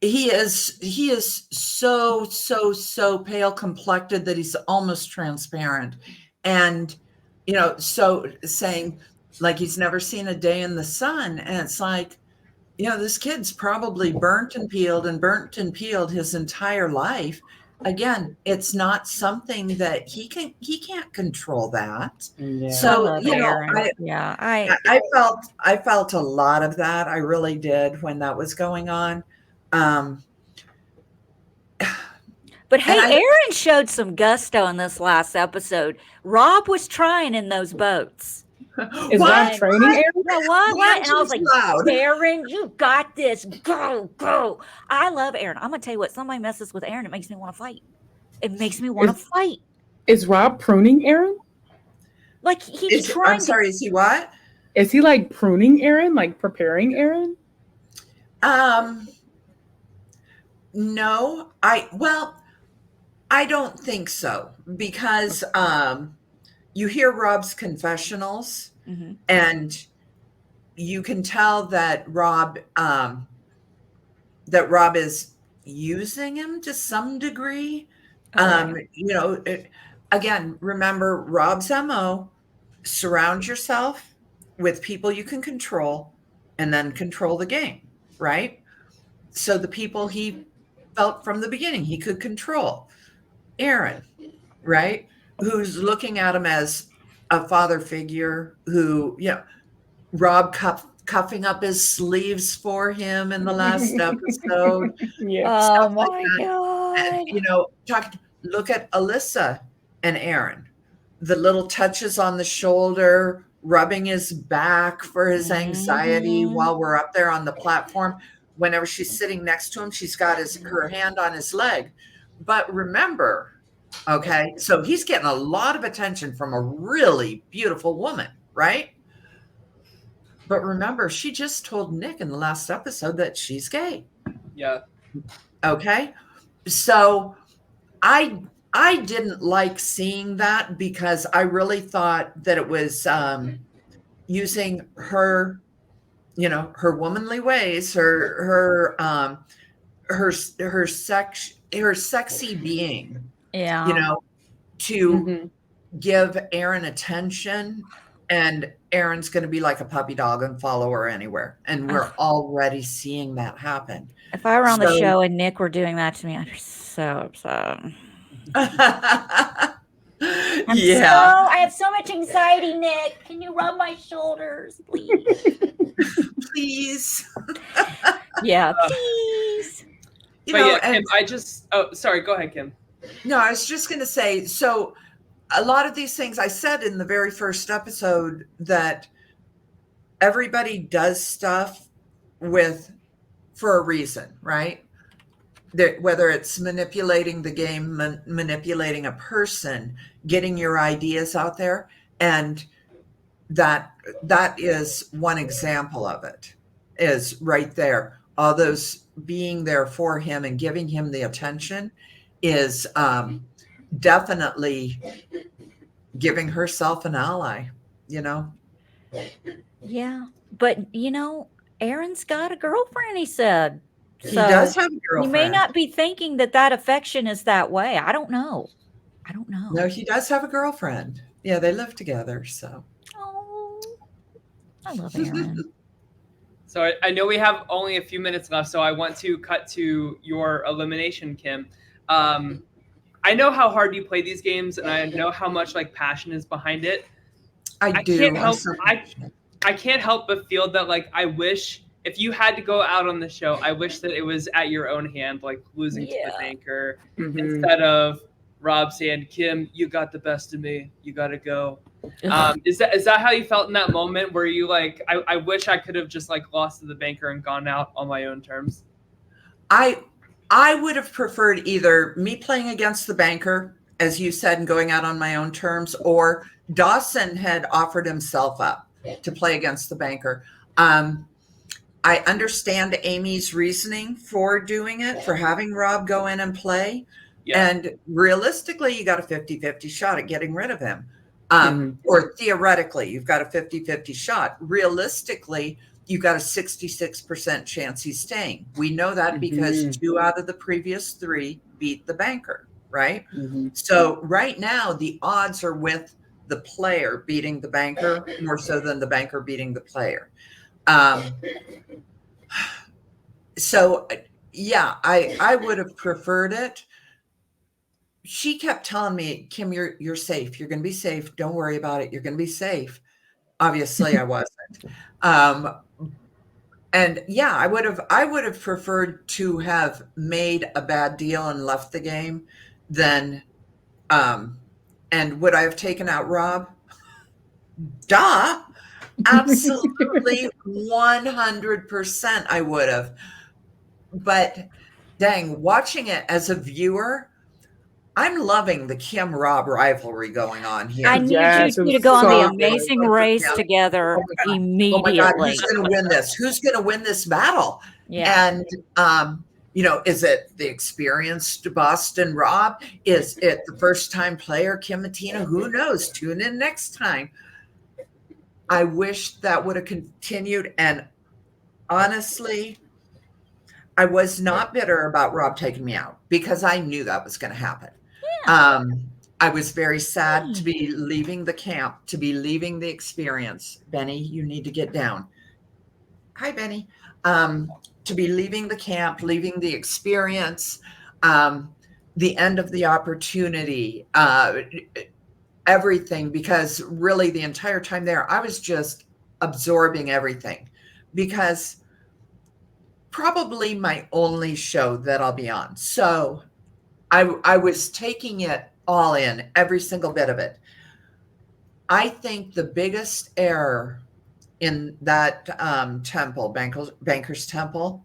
he is so pale complected that he's almost transparent, and so saying like he's never seen a day in the sun, and it's like, this kid's probably burnt and peeled his entire life. Again, it's not something that he can't control that. So I felt a lot of that. I really did when that was going on. But hey, Aaron showed some gusto in this last episode. Rob was trying in those boats. Is Rob training Aaron? What? And I was like, Aaron, you got this. Go. I love Aaron. I'm going to tell you what, somebody messes with Aaron, it makes me want to fight. It makes me want to fight. Is Rob pruning Aaron? Like he's trying. I'm sorry, is he what? Is he like pruning Aaron, like preparing Aaron? No, I don't think so, because you hear Rob's confessionals, and you can tell that Rob is using him to some degree. Again, remember Rob's MO: surround yourself with people you can control, and then control the game, right? So the people he felt from the beginning he could control, Aaron, right? Who's looking at him as a father figure, who, Rob cuffing up his sleeves for him in the last episode. Oh my God. Look at Alyssa and Aaron, the little touches on the shoulder, rubbing his back for his anxiety while we're up there on the platform. whenever she's sitting next to him, she's got her hand on his leg. But remember, okay, so he's getting a lot of attention from a really beautiful woman, right? But remember, she just told Nick in the last episode that she's gay. Yeah. Okay. So I didn't like seeing that because I really thought that it was using her, you know, her womanly ways, her sexy being, Yeah. you know, to Mhm. give Aaron attention, and Aaron's going to be like a puppy dog and follow her anywhere. And we're already seeing that happen. If I were on the So- show and Nick were doing that to me, I'd be so upset. Yeah. I have so much anxiety, Nick. Can you rub my shoulders, please? Please. Yeah, please. You But know, yeah, and Kim, sorry, go ahead, Kim. no, I was just going to say, so a lot of these things I said in the very first episode that everybody does stuff for a reason, right? Whether it's manipulating the game, manipulating a person, getting your ideas out there. And that is one example of it, is right there. All those being there for him and giving him the attention is definitely giving herself an ally, you know? Yeah, but Aaron's got a girlfriend, he said. He does have a He girlfriend. may not be thinking that affection is that way. I don't know. No, he does have a girlfriend. Yeah, they live together, so. Oh, I love Aaron. So I know we have only a few minutes left, so I want to cut to your elimination, Kim. I know how hard you play these games, and I know how much like passion is behind it. I do. Can't help, I'm so I passionate. can't help but feel that like I wish if you had to go out on the show, I wish that it was at your own hand, like losing to the banker, Mhm. instead of Rob saying, "Kim, you got the best of me. You got to go." Is that how you felt in that moment? Where you like, I wish I could have just like lost to the banker and gone out on my own terms? I would have preferred either me playing against the banker, as you said, and going out on my own terms, or Dawson had offered himself up to play against the banker. I understand Amy's reasoning for doing it, for having Rob go in and play. Yeah. And realistically, you got a 50-50 shot at getting rid of him. Mhm. Or theoretically, you've got a 50-50 shot. Realistically, you've got a 66% chance he's staying. We know that because Mhm. 2 out of the previous 3 beat the banker, right? Mhm. So right now, the odds are with the player beating the banker more so than the banker beating the player. So yeah, I would have preferred it. She kept telling me, Kim, you're safe. You're going to be safe. Don't worry about it. You're going to be safe. Obviously, I wasn't. And yeah, I would have preferred to have made a bad deal and left the game than, and would I have taken out Rob? Duh. Absolutely 100% I would have. But dang, watching it as a viewer, I'm loving the Kim Rob rivalry going on here. I need Yes, you it two to was go on so the good. Amazing Race Yeah. together Oh my God, immediately. who's going to win this? Who's going to win this battle? Yeah. And, is it the experienced Boston Rob? Is it the first time player, Kim Mattina? Who knows? Tune in next time. I wish that would have continued. And honestly, I was not bitter about Rob taking me out because I knew that was going to happen. I was very sad to be leaving the camp, to be leaving the experience. Benny, you need to get down. Hi, Benny. To be leaving the camp, leaving the experience, the end of the opportunity, everything, because really the entire time there, I was just absorbing everything because probably my only show that I'll be on. So I was taking it all in, every single bit of it. I think the biggest error in that temple, Banker's Temple,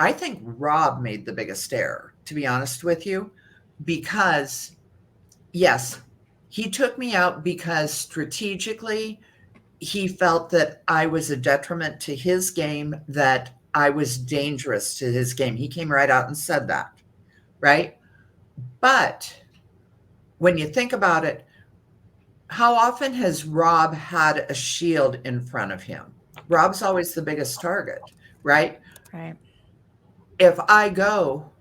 I think Rob made the biggest error, to be honest with you, because yes, he took me out because strategically he felt that I was a detriment to his game, that I was dangerous to his game. He came right out and said that, right? But when you think about it, how often has Rob had a shield in front of him? Rob's always the biggest target, right? Right. If I go,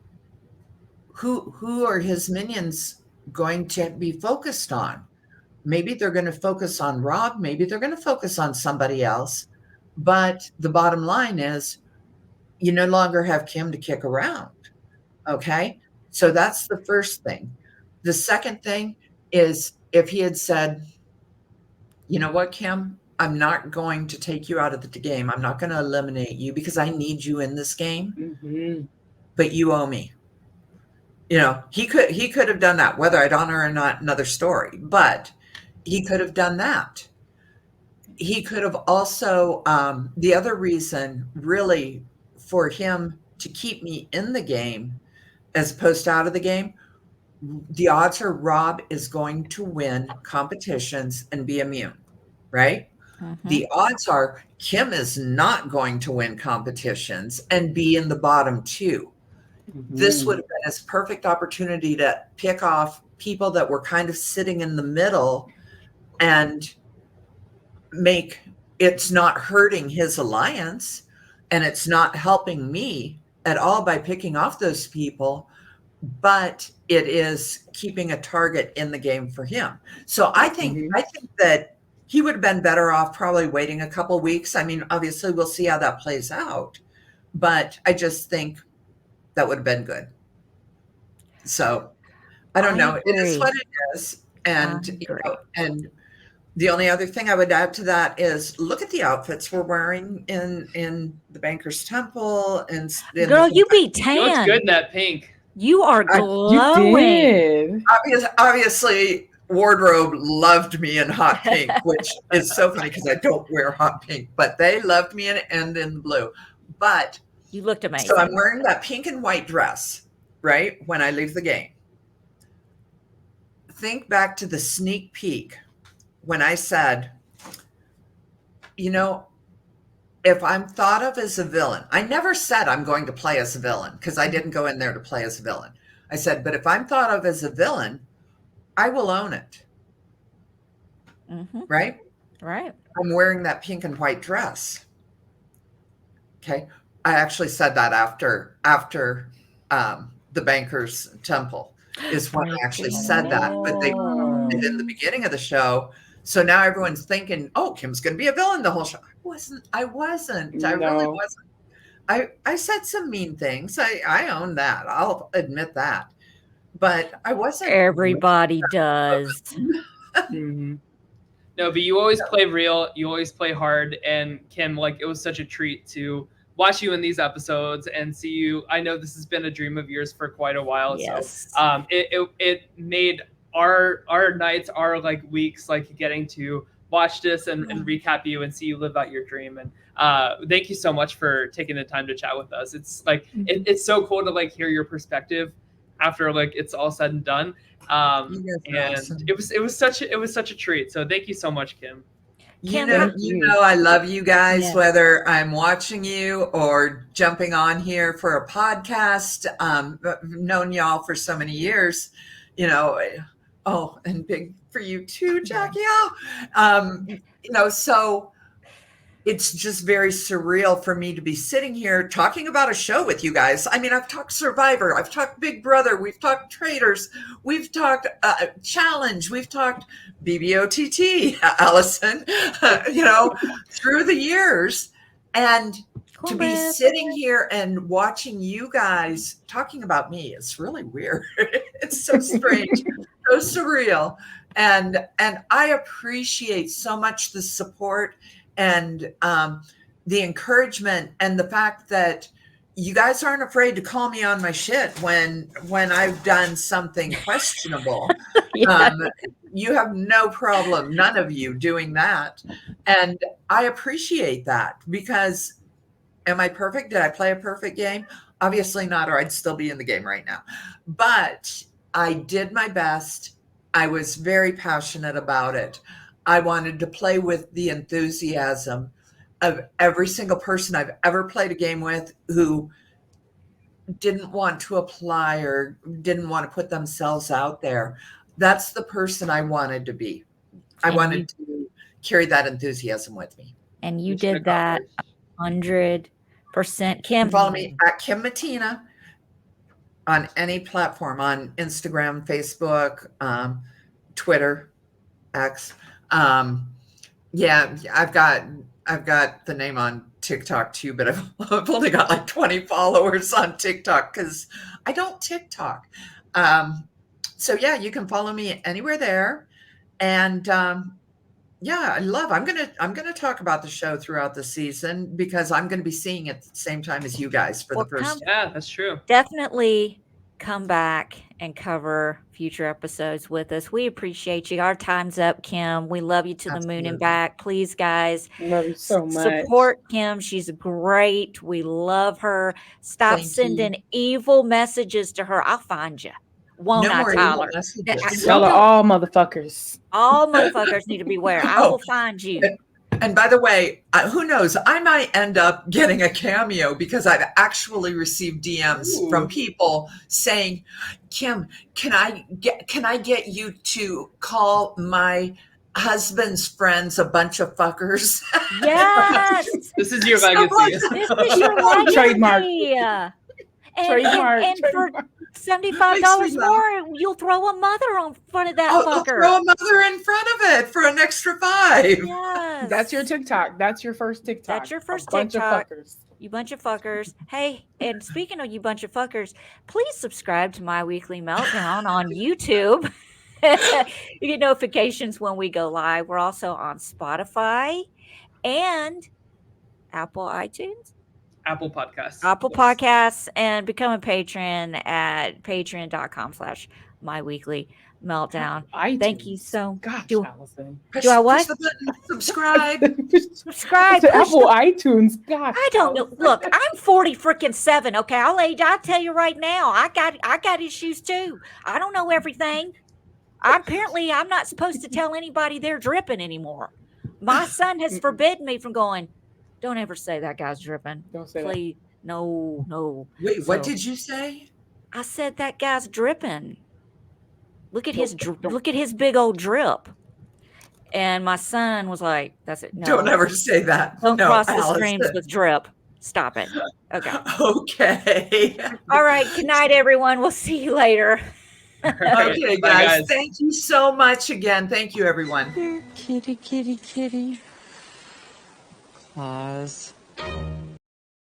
who are his minions going to be focused on? Maybe they're going to focus on Rob, maybe they're going to focus on somebody else. But the bottom line is you no longer have Kim to kick around. Okay? So that's the first thing. The second thing is if he had said, you know what, Kim, I'm not going to take you out of the game. I'm not going to eliminate you because I need you in this game, but you owe me. You know, he could have done that. Whether I'd honor or not, another story. But he could have done that. He could have also, the other reason really for him to keep me in the game as opposed to out of the game, the odds are Rob is going to win competitions and be immune, right? The odds are Kim is not going to win competitions and be in the bottom two. This would have been his perfect opportunity to pick off people that were kind of sitting in the middle and make it's not hurting his alliance and it's not helping me at all by picking off those people, but it is keeping a target in the game for him. So I think that he would have been better off probably waiting a couple weeks. I mean, obviously we'll see how that plays out, but I just think that would have been good. So I don't know. It is what it is. And, you know, and the only other thing I would add to that is look at the outfits we're wearing in the Banker's Temple. And girl, you be tan. You look good in that pink. You are glowing. Obviously, wardrobe loved me in hot pink, which is so funny because I don't wear hot pink, but they loved me in the blue. But you looked amazing. So I'm wearing that pink and white dress, right? When I leave the game. Think back to the sneak peek when I said, you know, if I'm thought of as a villain, I never said I'm going to play as a villain because I didn't go in there to play as a villain. I said, but if I'm thought of as a villain, I will own it. Right? Right. I'm wearing that pink and white dress. Okay. I actually said that after the Banker's Temple is when I actually said that, but they did in the beginning of the show. So now everyone's thinking, oh, Kim's going to be a villain the whole show. I wasn't. No. I really wasn't. I said some mean things. I own that. I'll admit that. But I wasn't. Everybody does. No, but you always play real. You always play hard. And Kim, like, it was such a treat to watch you in these episodes and see you. I know this has been a dream of yours for quite a while. Yes. So it made our nights, our like weeks, like getting to watch this and recap you and see you live out your dream. And thank you so much for taking the time to chat with us. It's like it's so cool to like hear your perspective after like it's all said and done. And awesome. it was such a treat. So thank you so much, Kim. You know, I love you guys, whether I'm watching you or jumping on here for a podcast. I've known y'all for so many years, you know. Oh, and big for you too, Jackie. You know, so it's just very surreal for me to be sitting here talking about a show with you guys. I mean, I've talked Survivor, I've talked Big Brother, we've talked Traitors, we've talked Challenge, we've talked BBOTT, Allison, you know, through the years. And to be sitting here and watching you guys talking about me, it's really weird. It's so strange, so surreal. And I appreciate so much the support and the encouragement and the fact that you guys aren't afraid to call me on my shit when I've done something questionable. You have no problem, none of you, doing that. And I appreciate that because Am I perfect? Did I play a perfect game? Obviously not, or I'd still be in the game right now. But I did my best. I was very passionate about it. I wanted to play with the enthusiasm of every single person I've ever played a game with who didn't want to apply or didn't want to put themselves out there. That's the person I wanted to be. I And wanted to carry that enthusiasm with me. And you Mission did that accomplished. 100%. Kim, Follow me at Kim Mattina on any platform, on Instagram, Facebook, Twitter, X. Yeah, I've got the name on TikTok too, but I've only got like 20 followers on TikTok because I don't TikTok. So yeah, you can follow me anywhere there. And yeah, I'm gonna talk about the show throughout the season because I'm gonna be seeing it at the same time as you guys for Well, the first. Yeah, that's true. definitely come back and cover future episodes with us. We appreciate you. Our time's up, Kim. We love you to the moon and Absolutely. back. Please, guys, Love you so much. support Kim. She's great. We love her. Stop Thank you. sending evil messages to her. I'll find you. Won't No I, more evil Tyler? messages. Y'all are Don't- all motherfuckers. All motherfuckers need to beware. I will find you. And by the way, who knows? I might end up getting a cameo because I've actually received DMs Ooh. from people saying, "Kim, can I get you to call my husband's friends a bunch of fuckers?" Yes. This is your Someone- legacy. This is your legacy. Trademark. And Trademark. for Trademark. $75 Makes me laugh. more, you'll throw a mother on front of that I'll fucker. throw a mother in front of it for an extra $5. Yes. That's your TikTok. That's your first TikTok. That's your first a bunch TikTok. of fuckers. You bunch of fuckers. Hey, and speaking of you bunch of fuckers, please subscribe to My Weekly Meltdown on YouTube. You get notifications when we go live. We're also on Spotify and Apple iTunes. Apple Podcasts. Apple Yes. Podcasts, and become a patron at patreon.com/myweeklymeltdown. Thank you iTunes. so Gosh, Do- Allison. Push, Do I what? push the button, subscribe. Subscribe. To push Apple the- iTunes. Gosh. I don't know. Allison. Look, I'm 40-7. Okay, I'll tell you right now. I got issues too. I don't know everything. Apparently, I'm not supposed to tell anybody they're dripping anymore. My son has forbidden me from going. Don't ever say that guy's dripping. Don't say that. Please, no. Wait, what So- did you say? I said that guy's dripping. Look at his Don't. look at his big old drip. And my son was like, "That's it. No, Don't ever say that. don't No, cross the Allison. streams with drip. Stop it." Okay. Okay. All right. Good night, everyone. We'll see you later. Okay, Bye, guys. Thank you so much again. Thank you, everyone. Kitty. Claus.